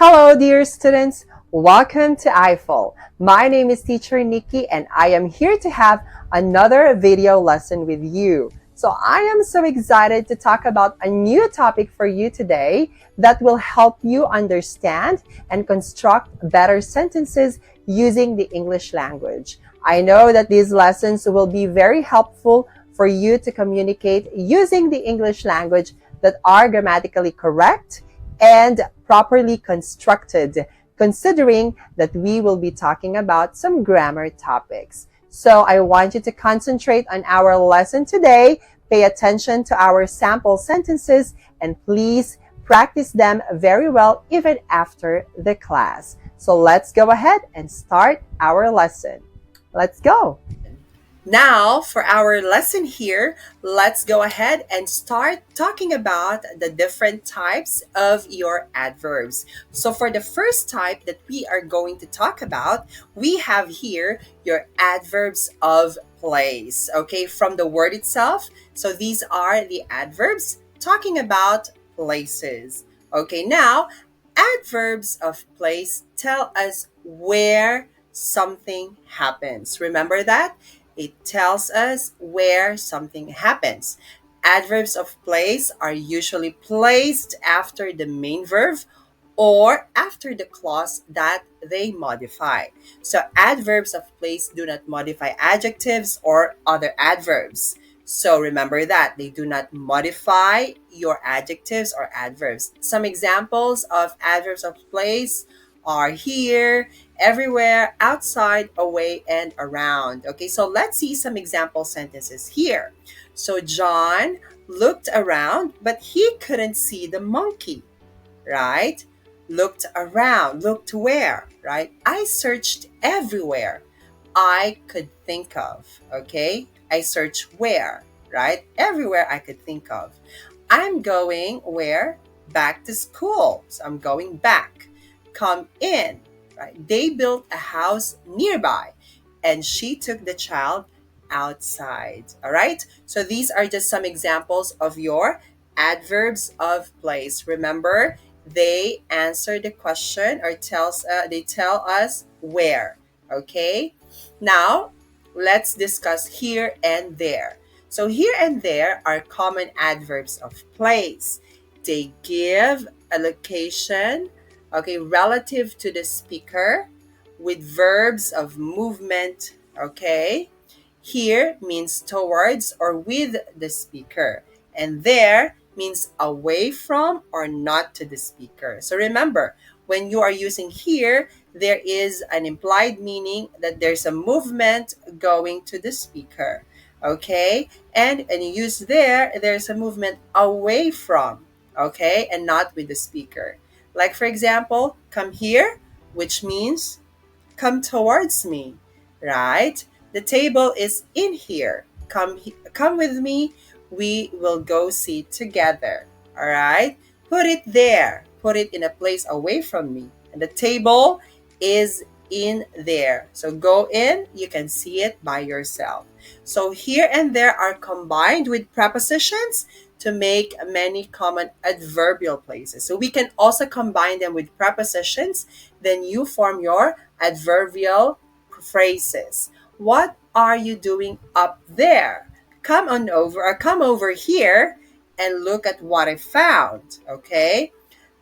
Hello, dear students. Welcome to I-Fal. My name is Teacher Nikki, and I am here to have another video lesson with you. So I am so excited to talk about a new topic for you today that will help you understand and construct better sentences using the English language. I know that these lessons will be very helpful for you to communicate using the English language that are grammatically correct and properly constructed, considering that we will be talking about some grammar topics. So I want you to concentrate on our lesson today, pay attention to our sample sentences, and please practice them very well even after the class. So let's go ahead and start our lesson. Let's go. Now, for our lesson here, let's go ahead and start talking about the different types of your adverbs. So, for the first type that we are going to talk about, we have here your adverbs of place. Okay, from the word itself. So, these are the adverbs talking about places. Okay, now, adverbs of place tell us where something happens. Remember that? It tells us where something happens. Adverbs of place are usually placed after the main verb or after the clause that they modify. So adverbs of place do not modify adjectives or other adverbs. So remember that they do not modify your adjectives or adverbs. Some examples of adverbs of place are here, everywhere, outside, away, and around. Okay, so let's see some example sentences here. So John looked around, but he couldn't see the monkey, right? Looked around, looked where, right? I searched everywhere I could think of, okay? I searched where, right? Everywhere I could think of. I'm going where? Back to school. So I'm going back. Come in, right? They built a house nearby and she took the child outside. All right? So these are just some examples of your adverbs of place. Remember, they answer the question or they tell us where. Okay? Now, let's discuss here and there. So here and there are common adverbs of place. They give a location, okay, relative to the speaker with verbs of movement, okay? Here means towards or with the speaker. And there means away from or not to the speaker. So remember, when you are using here, there is an implied meaning that there's a movement going to the speaker. Okay? And you use there's a movement away from, okay, and not with the speaker. Like for example, come here, which means come towards me, right? The table is in here. Come with me. We will go sit together. All right? Put it there. Put it in a place away from me. And the table is in there. So go in, you can see it by yourself. So here and there are combined with prepositions to make many common adverbial places. So we can also combine them with prepositions, then you form your adverbial phrases. What are you doing up there? Come on over or come over here and look at what I found. Okay?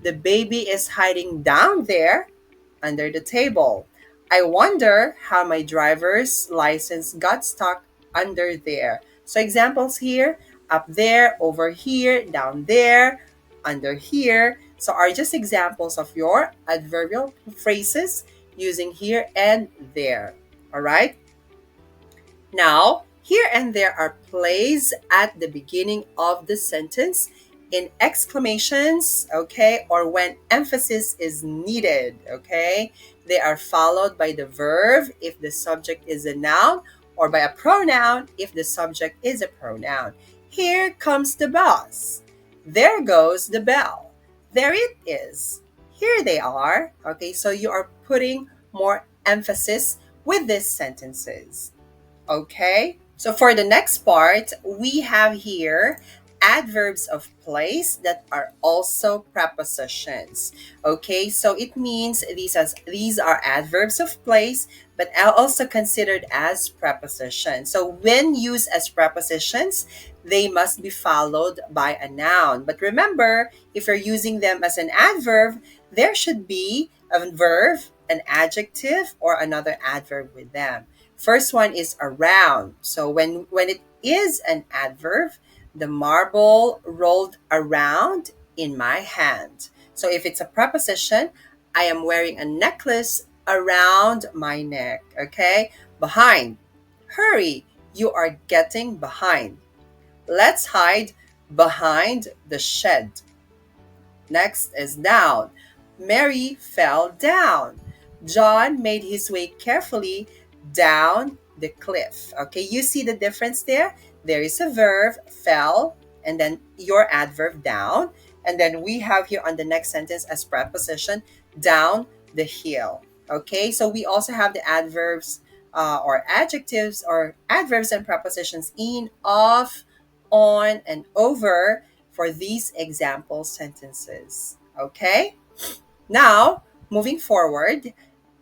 The baby is hiding down there under the table. I wonder how my driver's license got stuck under there. So examples here, up there, over here, down there, under here. So are just examples of your adverbial phrases using here and there. All right? Now, here and there are plays at the beginning of the sentence in exclamations, okay, or when emphasis is needed, okay. They are followed by the verb if the subject is a noun or by a pronoun if the subject is a pronoun. Here comes the bus. There goes the bell. There it is. Here they are. Okay, so you are putting more emphasis with these sentences. Okay, so for the next part, we have here adverbs of place that are also prepositions. Okay, so it means these are adverbs of place, but are also considered as prepositions. So when used as prepositions, they must be followed by a noun. But remember, if you're using them as an adverb, there should be a verb, an adjective, or another adverb with them. First one is around. So when it is an adverb, the marble rolled around in my hand. So if it's a preposition, I am wearing a necklace around my neck. Okay? Behind. Hurry, you are getting behind. Let's hide behind the shed. Next is down. Mary fell down. John made his way carefully down the cliff. Okay, you see the difference there? There is a verb, fell, and then your adverb down. And then we have here on the next sentence as preposition, down the hill. Okay, so we also have the adverbs or adjectives or adverbs and prepositions in, of, on, and over for these example sentences. Okay? Now, moving forward,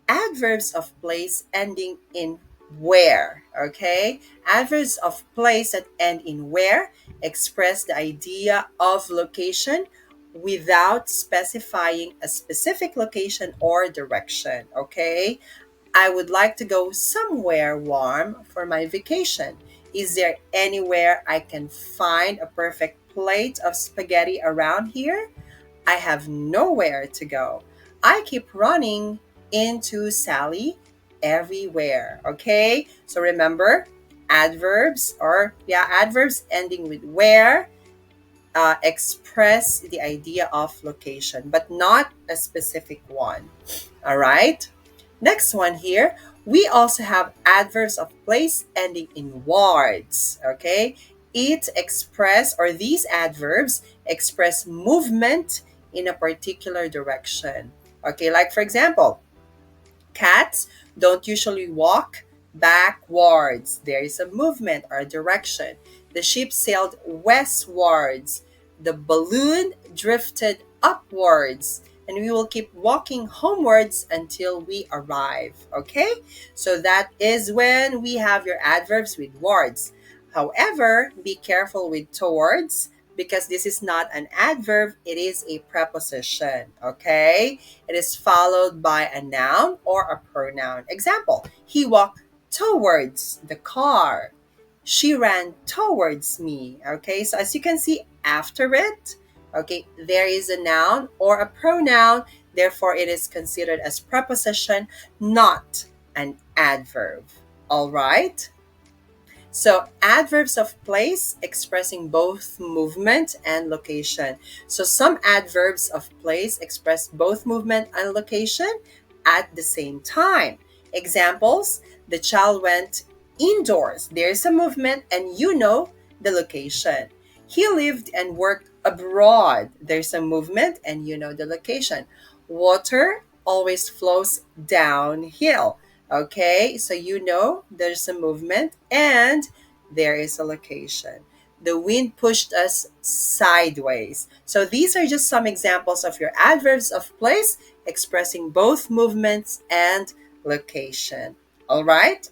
adverbs of place ending in where. Okay? Adverbs of place that end in where express the idea of location without specifying a specific location or direction. Okay? I would like to go somewhere warm for my vacation. Is there anywhere I can find a perfect plate of spaghetti around here? I have nowhere to go. I keep running into Sally everywhere. Okay? So remember, adverbs ending with where express the idea of location, but not a specific one. All right? Next one here, we also have adverbs of place ending in words. Okay? These adverbs express movement in a particular direction. Okay, like for example, cats don't usually walk backwards. There is a movement or a direction. The ship sailed westwards. The balloon drifted upwards. And we will keep walking homewards until we arrive. Okay? So that is when we have your adverbs with words. However, be careful with towards because this is not an adverb, it is a preposition. Okay? It is followed by a noun or a pronoun. Example, he walked towards the car. She ran towards me. Okay, so as you can see after it, okay, there is a noun or a pronoun. Therefore, it is considered as preposition, not an adverb. All right? So adverbs of place expressing both movement and location. So some adverbs of place express both movement and location at the same time. Examples, the child went indoors. There's a movement and you know the location. He lived and worked abroad. There's a movement and you know the location. Water always flows downhill. Okay, so you know there's a movement and there is a location. The wind pushed us sideways. So these are just some examples of your adverbs of place expressing both movements and location. All right?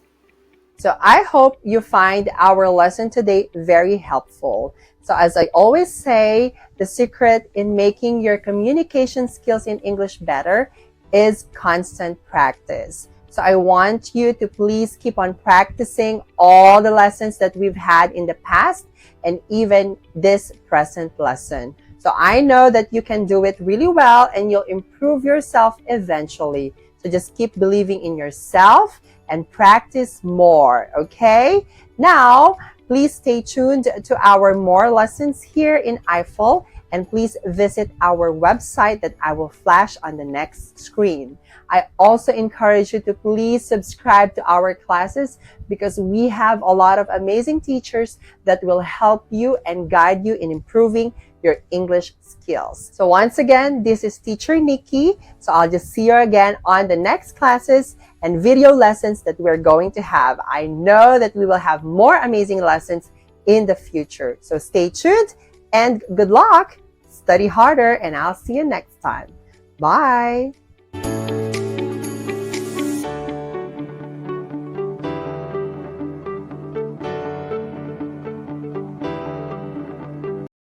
So I hope you find our lesson today very helpful. So as I always say, the secret in making your communication skills in English better is constant practice. So I want you to please keep on practicing all the lessons that we've had in the past and even this present lesson. So I know that you can do it really well and you'll improve yourself eventually. So just keep believing in yourself and practice more, okay? Now, please stay tuned to our more lessons here in I-Fal and please visit our website that I will flash on the next screen. I also encourage you to please subscribe to our classes because we have a lot of amazing teachers that will help you and guide you in improving your English skills. So once again, this is Teacher Nikki. So I'll just see you again on the next classes and video lessons that we're going to have. I know that we will have more amazing lessons in the future. So stay tuned And good luck, study harder, and I'll see you next time. Bye!